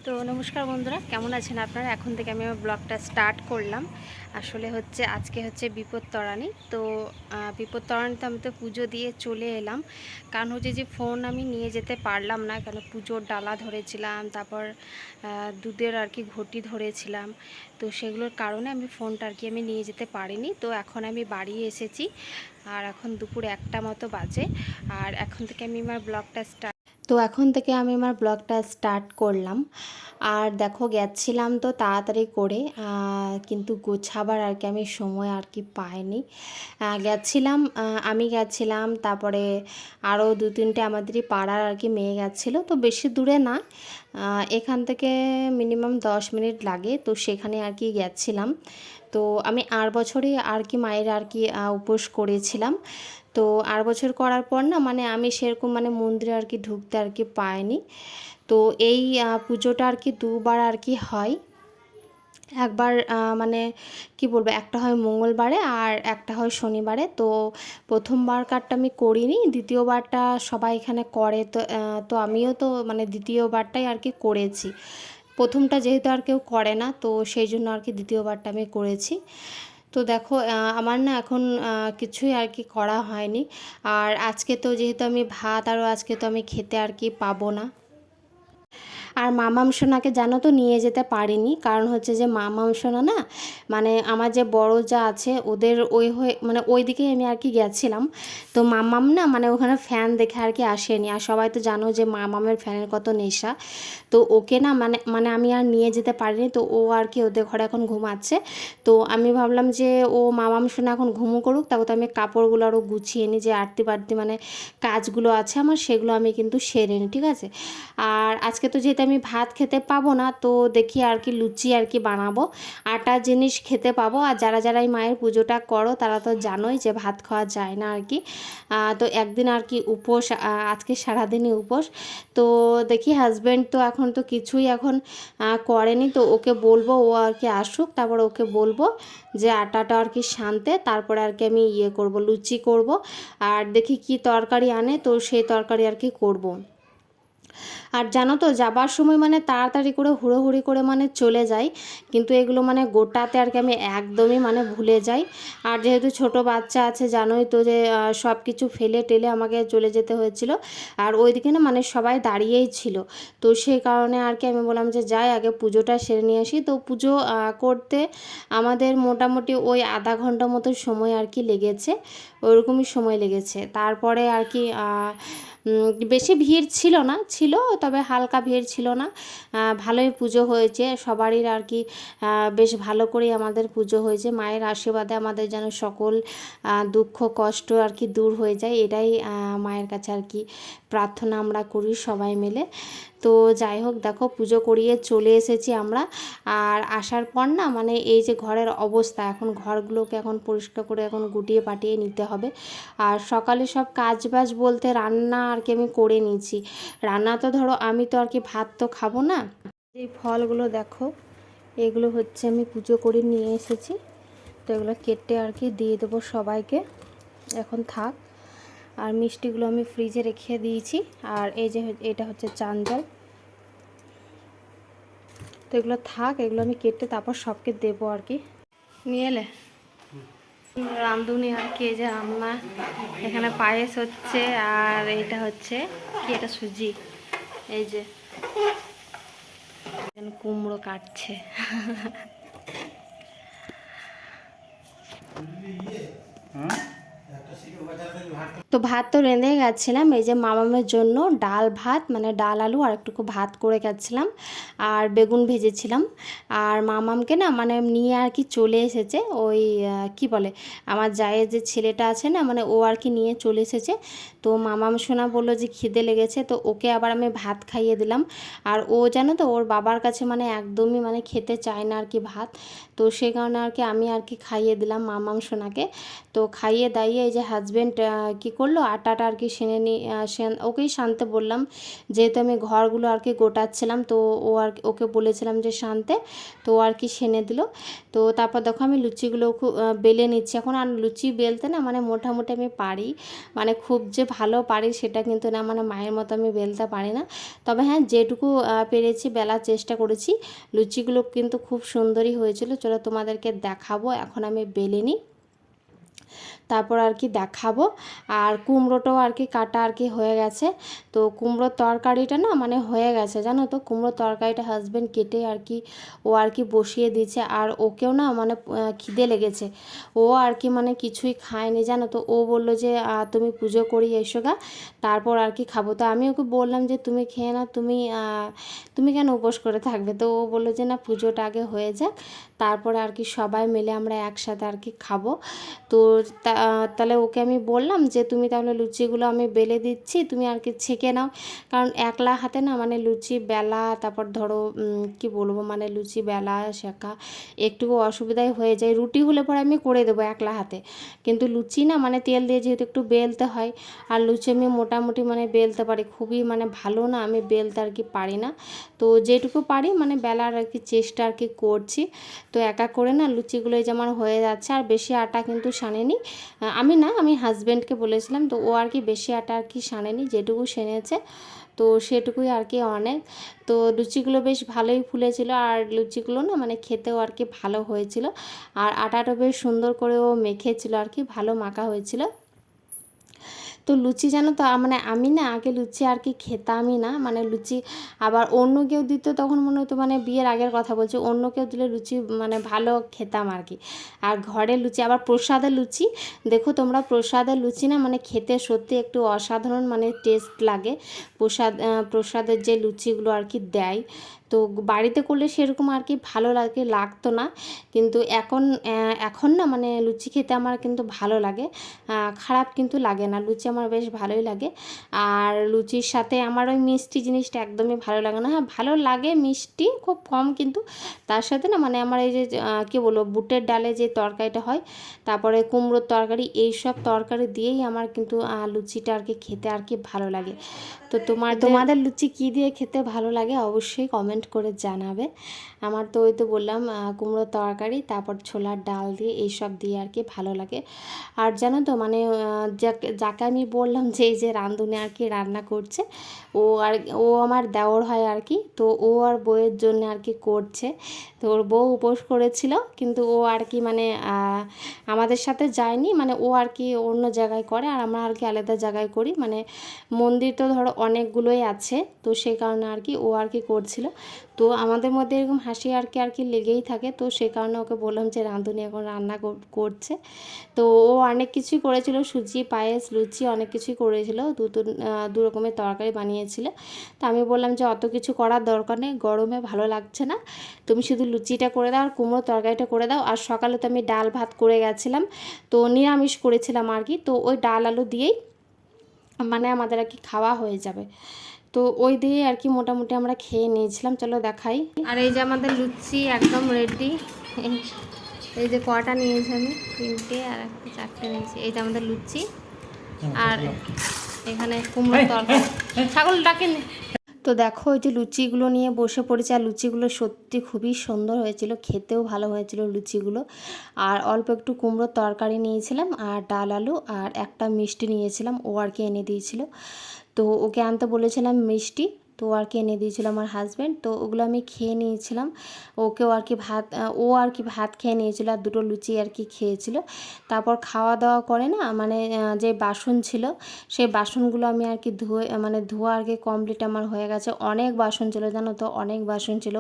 তো নমস্কার বন্ধুরা, কেমন আছেন আপনারা? এখন থেকে আমি আমার ব্লগটা স্টার্ট করলাম। আসলে আজকে বিপত্তারিণী। তো বিপত্তারিণীতে আমি তো পুজো দিয়ে চলে এলাম। কারণ যে ফোন আমি নিয়ে যেতে পারলাম না, কেন পুজোর ডালা ধরেছিলাম, তারপর দুধের ঘটি ধরেছিলাম। তো সেগুলোর কারণে আমি ফোনটা আমি নিয়ে যেতে পারিনি। তো এখন আমি বাড়ি এসেছি, আর এখন দুপুর 1টা মতো বাজে। আর এখন থেকে আমি আমার ব্লগটা স্টার্ট করলাম। আর দেখো, গেছিলাম তো তাড়াতাড়ি করে, কিন্তু গোছাবার আমি সময় পাইনি। আমি গেছিলাম, তারপরে আরও 2-3টে আমাদেরই পাড়ার মেয়ে গেছিলো। তো বেশি দূরে না, এখান থেকে মিনিমাম 10 মিনিট লাগে। তো সেখানে গেছিলাম। তো আমি আর বছরই মায়ের উপোস করেছিলাম। তো আর বছর করার পর না, মানে আমি সেরকম মন্দিরে ঢুকতে পাইনি। তো এই পুজোটা দুবার হয়। একবার কি বলবো, একটা হয় মঙ্গলবারে আর একটা হয় শনিবারে। তো প্রথমবারকারটা আমি করিনি, দ্বিতীয়বারটা সবাই এখানে করে। তো আমিও তো দ্বিতীয়বারটাই করেছি। প্রথমটা যেহেতু কেউ করে না, তো সেই জন্য দ্বিতীয়বারটা আমি করেছি। তো দেখো, আমার না এখন কিছুই করা হয়নি। আর আজকে তো যেহেতু আমি ভাত আজকে তো আমি খেতে পাবো না। আর মামাম সোনাকে জানো তো নিয়ে যেতে পারিনি, কারণ যে মামাম সোনা না, আমার যে বড় যা আছে ওদের ওই হয়ে ওই দিকেই আমি গেছিলাম। তো মামাম না ওখানে ফ্যান দেখে আসেনি। আর সবাই তো জানো যে মামামের ফ্যানের কত নেশা। তো ওকে না আমি আর নিয়ে যেতে পারিনি। তো ও ওদের ঘরে এখন ঘুমাচ্ছে। তো আমি ভাবলাম যে ও মামাম সোনা এখন ঘুমো করুক, তারপর তো আমি কাপড়গুলো আরও গুছিয়ে নিই, যে আরতি বাড়তি কাজগুলো আছে আমার, সেগুলো আমি কিন্তু সেরে নিই, ঠিক আছে। আর আজকে তো যেহেতু আমি ভাত খেতে পাবো না, তো দেখি লুচি বানাবো, আটা জিনিস খেতে পাবো। আর যারা যারা এই মায়ের পুজোটা করো তারা তো জানোই যে ভাত খাওয়া যায় না তো একদিন উপোস, আজকে সারাদিনই উপোস। তো দেখি হাজব্যান্ড তো এখন তো কিছুই করেনি। তো ওকে বলবো, ও আসুক, তারপর ওকে বলবো যে আটাটা শানতে, তারপরে আমি করব, লুচি করব। আর দেখি কি তরকারি আনে, তো সেই তরকারি করব। আর জানো তো, যাবার সময় তাড়াতাড়ি করে হুড়োহুড়ি করে চলে যাই, কিন্তু এগুলো গোটাতে আমি একদমই ভুলে যাই। আর যেহেতু ছোট বাচ্চা আছে, জানোই তো যে সব কিছু ফেলে টেলে আমাকে চলে যেতে হয়েছিল। আর ওইদিকে না সবাই দাঁড়িয়েই ছিল। তো সেই কারণে আমি বললাম যে যাই, আগে পুজোটা সেরে নিয়ে আসি। তো পুজো করতে আমাদের মোটামুটি ওই আধা ঘন্টা মতো সময় লেগেছে, ওরকমই সময় লেগেছে। তারপরে বেশি ভিড় ছিল না, ছিল তবে হালকা ভিড় ছিল না। ভালোই পুজো হয়েছে সবারই বেশ ভালো করেই আমাদের পুজো হয়েছে। মায়ের আশীর্বাদে আমাদের যেন সকল দুঃখ কষ্ট দূর হয়ে যায়, এটাই মায়ের কাছে প্রার্থনা আমরা করি সবাই মিলে। তো যাই হোক, দেখো পুজো করিয়ে চলে এসেছি আমরা। আর আসার পর না এই যে ঘরের অবস্থা, এখন ঘরগুলোকে পরিষ্কার করে গুটিয়ে পাটিয়ে নিতে হবে। আর সকালে সব কাজ বাজ বলতে রান্না আমি করে নিয়েছি। রান্না তো ধরো আমি তো ভাত তো খাবো না। এই ফলগুলো দেখো, এগুলো আমি পুজো করে নিয়ে এসেছি। তো এগুলো কেটে দিয়ে দেবো সবাইকে, এখন থাক। আর মিষ্টিগুলো আমি ফ্রিজে রেখে দিয়েছি। আর এই যে এটা চাঞ্জল, তো এগুলো থাক, এগুলো আমি কেটে তারপর সবকে দেবো নিয়ে এলে রাঁধুনি এই যে রান্না, এখানে পায়েস হচ্ছে। আর এটা কি, এটা সুজি। এই যে কুমড়ো কাটছে। তো ভাত তো রেঁধে গেছিলাম, এই যে মামামের জন্য ডাল ভাত, ডাল আলু আর একটুকু ভাত করে গেছিলাম, আর বেগুন ভেজেছিলাম। আর মামামকে না নিয়ে চলে এসেছে ওই কি বলে, আমার জায়ের যে ছেলেটা আছে না, ও নিয়ে চলে এসেছে। তো মামাম সোনা বললো যে খিদে লেগেছে, তো ওকে আবার আমি ভাত খাইয়ে দিলাম। আর ও জানো তো, ওর বাবার কাছে একদমই খেতে চায় না ভাত। তো সেই কারণে আমি খাইয়ে দিলাম মামাম সোনাকে। তো খাইয়ে দাইয়ে এই যে হাজব্যান্ড কী করলো, আটাটা আর কি সেনে ওকেই শানতে বললাম, যেহেতু আমি ঘরগুলো আর কি গোটাচ্ছিলাম, তো ও আর ওকে বলেছিলাম যে শানতে, তো ও আর কি সেনে দিল। তো তারপর দেখো আমি লুচিগুলো খুব বেলে নিচ্ছি এখন। আর লুচি বেলতে না মানে মোটামুটি আমি পারি, মানে খুব যে ভালো পারি সেটা কিন্তু না, মানে মায়ের মতো আমি বেলতে পারি না। তবে হ্যাঁ, যেটুকু পেরেছি বেলার চেষ্টা করেছি। লুচিগুলো কিন্তু খুব সুন্দরই হয়েছিল। চলো তোমাদেরকে দেখাবো, এখন আমি বেলে নিই, তারপর আর কি দেখাবো। আর কুমড়োটাও আর কি কাটা আর কি হয়ে গেছে। তো কুমড়োর তরকারিটা না মানে হয়ে গেছে, জানো তো। কুমড়োর তরকারিটা হাজব্যান্ড কেটে আর কি ও আর কি বসিয়ে দিয়েছে। আর ওকেও না মানে খিদে লেগেছে, ও আর কি মানে কিছুই খায়নি, জানো তো। ও বললো যে তুমি পুজো করি এসো গা, তারপর আর কি খাবো। তো আমি ওকে বললাম যে তুমি খেয়ে নাও, তুমি কেন উপোস করে থাকবে। তো ও বললো যে না, পুজোটা আগে হয়ে যাক, তারপরে আর কি সবাই মিলে আমরা একসাথে আর কি খাবো। তো তাহলে ওকে আমি বললাম যে তুমি তাহলে লুচিগুলো আমি বেলে দিচ্ছি, তুমি আর কি ছেঁকে নাও। কারণ একলা হাতে না মানে লুচি বেলা, তারপর ধরো কি বলবো, মানে লুচি বেলা শেখা একটু অসুবিধাই হয়ে যায়। রুটি হলে পরে আমি করে দেবো একলা হাতে, কিন্তু লুচি না মানে তেল দিয়ে যেহেতু একটু বেলতে হয়। আর লুচি আমি মোটামুটি মানে বেলতে পারি, খুবই মানে ভালো না আমি বেলতে আর কি পারি না। তো যেটুকু পারি মানে বেলার আর কি চেষ্টা আর কি করছি। তো একা করে না লুচিগুলো এই যে আমার হয়ে যাচ্ছে। আর বেশি আটা কিন্তু সানেনি, আমি না, আমি হাজব্যান্ডকে বলেছিলাম। তো ও আর কি বেশি আটা আর কি সানেনি, যেটুকু সেনেছে তো সেটুকুই আর কি অনেক। তো লুচিগুলো বেশ ভালোই ফুলেছিল, আর লুচিগুলো না মানে খেতেও আর কি ভালো হয়েছিল। আর আটাটা বেশ সুন্দর করে ও মেখেছিল আর কি, ভালো মাখা হয়েছিল। তো লুচি জানো তো, মানে আমি না আগে লুচি আর কি খেতামই না, মানে লুচি আবার অন্য কেউ দিত তখন মনে হতো, মানে বিয়ের আগের কথা বলছি, অন্য কেউ দিলে লুচি মানে ভালো খেতাম আর কি। আর ঘরের লুচি, আবার প্রসাদের লুচি, দেখো তোমরা, প্রসাদের লুচি না মানে খেতে সত্যি একটু অসাধারণ মানে টেস্ট লাগে। প্রসাদের যে লুচিগুলো আর কি দেয়, তো বাড়িতে করলে সেরকম আর কি ভালো লাগতো না। কিন্তু এখন না মানে লুচি খেতে আমার কিন্তু ভালো লাগে, খারাপ কিন্তু লাগে না, লুচি আমার বেশ ভালোই লাগে। আর লুচির সাথে আমার ওই মিষ্টি জিনিসটা একদমই ভালো লাগে না। হ্যাঁ, ভালো লাগে মিষ্টি খুব কম, কিন্তু তার সাথে না মানে আমার এই যে কী বলবো, বুটের ডালে যে তরকারিটা হয়, তারপরে কুমড়োর তরকারি, এই সব তরকারি দিয়েই আমার কিন্তু লুচিটা আর কি খেতে আর কি ভালো লাগে। তো তোমাদের লুচি কী দিয়ে খেতে ভালো লাগে অবশ্যই কমেন্ট করে জানাবে। আমার তো ওই তো বললাম কুমড়োর তরকারি, তারপর ছোলার ডাল দিয়ে এইসব দিয়ে আর কি ভালো লাগে। আর জানো তো মানে যাকে আমি বললাম যে এই যে রাঁধুনি আর কি রান্না করছে, ও আমার দেওর হয় আর কি। তো ও আর বউয়ের জন্য আর কি করছে। তো ওর বউ উপোস করেছিল, কিন্তু ও আর কি মানে আমাদের সাথে যায়নি, মানে ও আর কি অন্য জায়গায় করে, আর আমরা আর কি আলাদা জায়গায় করি। মানে মন্দির তো ধরো অনেকগুলোই আছে, তো সেই কারণে আর কি ও আর কি করছিল। তো আমাদের মধ্যে এরকম হাসি আর কি লেগেই থাকে। তো সেই কারণে ওকে বললাম যে রাঁধুনি এখন রান্না করছে। তো ও অনেক কিছুই করেছিল, সুজি, পায়েস, লুচি, অনেক কিছুই করেছিল, দু রকমের তরকারি বানিয়েছিল। তো আমি বললাম যে অত কিছু করার দরকার নেই, গরমে ভালো লাগছে না, তুমি শুধু লুচিটা করে দাও আর কুমড়ো তরকারিটা করে দাও। আর সকালে তো আমি ডাল ভাত করে গেছিলাম, তো নিরামিষ করেছিলাম আর কি। তো ওই ডাল আলু দিয়েই মানে আমাদের আর কি খাওয়া হয়ে যাবে। তো ওই দিয়ে আর কি মোটামুটি আমরা খেয়ে নিয়েছিলাম। চলো দেখাই। আর এই যে আমাদের লুচি একদম রেডি। এই যে কটা নিয়েছি আমি, 3টে আর একটা 4টে নিয়েছি। এই যে আমাদের লুচি, আর এখানে কুমড়োর তরকারি। ছাগল ডাকেন। তো দেখো ওই যে লুচিগুলো নিয়ে বসে পড়েছে, আর লুচিগুলো সত্যি খুবই সুন্দর হয়েছিল, খেতেও ভালো হয়েছিল লুচিগুলো। আর অল্প একটু কুমড়োর তরকারি নিয়েছিলাম, আর ডাল আলু, আর একটা মিষ্টি নিয়েছিলাম, ও আর কি এনে দিয়েছিল। তো ওকে আনতে বলেছিলাম মিষ্টি, তো আর কি এনে দিয়েছিল আমার হাজব্যান্ড। তো ওগুলো আমি খেয়ে নিয়েছিলাম, ওকেও আর কি ও আর কি ভাত খেয়ে নিয়েছিল, আর দুটো লুচি আর কি খেয়েছিল। তারপর খাওয়া দাওয়া করে না মানে যে বাসন ছিল, সেই বাসনগুলো আমি আর কি ধোয়া আর কি কমপ্লিট আমার হয়ে গেছে। অনেক বাসন ছিল, জানো তো, অনেক বাসন ছিল।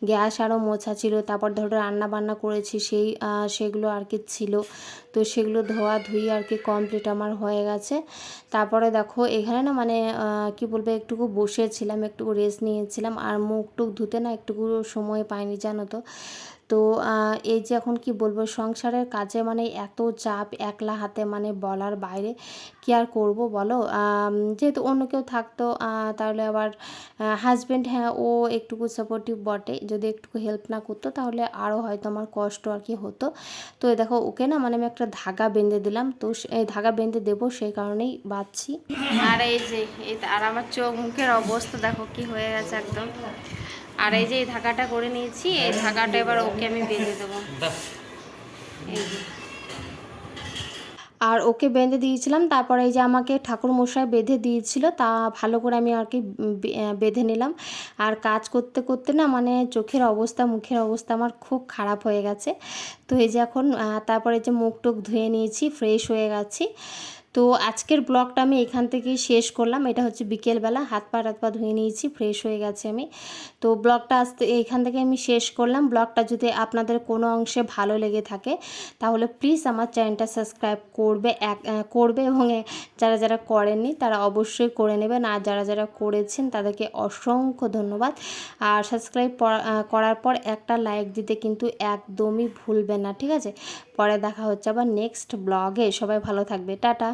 গ্যাস আরও মোছা ছিল, তারপর ধরো রান্না বান্না করেছি সেগুলো আর কি ছিল। তো সেগুলো ধোয়া ধুই আর কি কমপ্লিট আমার হয়ে গেছে। তারপরে দেখো এখানে না মানে কি বলবো, একটুকু বসেছিলাম, একটু রেস্ট নিয়েছিলাম। আর মুখ টুক ধুতে না একটুকু সময় পাইনি, জানো তো। তো এই যে এখন কি বলবো, সংসারের কাজে মানে এত চাপ একলা হাতে, মানে বলার বাইরে। কি আর করব বলো, যেহেতু অন্য কেউ থাকতো তাহলে আবার হাজব্যান্ড, হ্যাঁ ও একটুকু সাপোর্টিভ বটে, যদি একটুকু হেল্প না করতো তাহলে আরও হয়তো আমার কষ্ট আর কি হতো। তো এই দেখো ওকে না, মানে আমি একটা ধাগা বেঁধে দিলাম, তো এই ধাগা বেঁধে দেবো সেই কারণেই বাঁধছি। আর এই যে আর আমার চোখ মুখের অবস্থা দেখো কি হয়ে গেছে একদম। আর এই যে এই ধাগাটা করে নিয়েছি, এই ধাগাটা এবার ওকে আমি বেঁধে দেবো। এই যে আর ওকে বেঁধে দিয়েছিলাম, তারপরে এই যে আমাকে ঠাকুরমশাই বেঁধে দিয়েছিল, তা ভালো করে আমি আর কি বেঁধে নিলাম। আর কাজ করতে করতে না, মানে চোখের অবস্থা মুখের অবস্থা আমার খুব খারাপ হয়ে গেছে। তো এই যে এখন তারপরে যে মুখ টুক ধুয়ে নিয়েছি, ফ্রেশ হয়ে গেছি। তো আজকের ব্লগটা আমি এখান থেকেই শেষ করলাম। এটা হচ্ছে বিকেলবেলা, হাত পা ধুয়ে নিয়েছি, ফ্রেশ হয়ে গেছে আমি। তো ব্লগটা এখান থেকে আমি শেষ করলাম। ব্লগটা যদি আপনাদের কোনো অংশে ভালো লেগে থাকে তাহলে প্লিজ আমার চ্যানেলটা সাবস্ক্রাইব করবে এবং যারা যারা করেননি তারা অবশ্যই করে নেবেন, আর যারা যারা করেছেন তাদেরকে অসংখ্য ধন্যবাদ। আর সাবস্ক্রাইব করার পর একটা লাইক দিতে কিন্তু একদমই ভুলবেন না, ঠিক আছে? পরে দেখা হচ্ছে আবার নেক্সট ব্লগে। সবাই ভালো থাকবে, টাটা।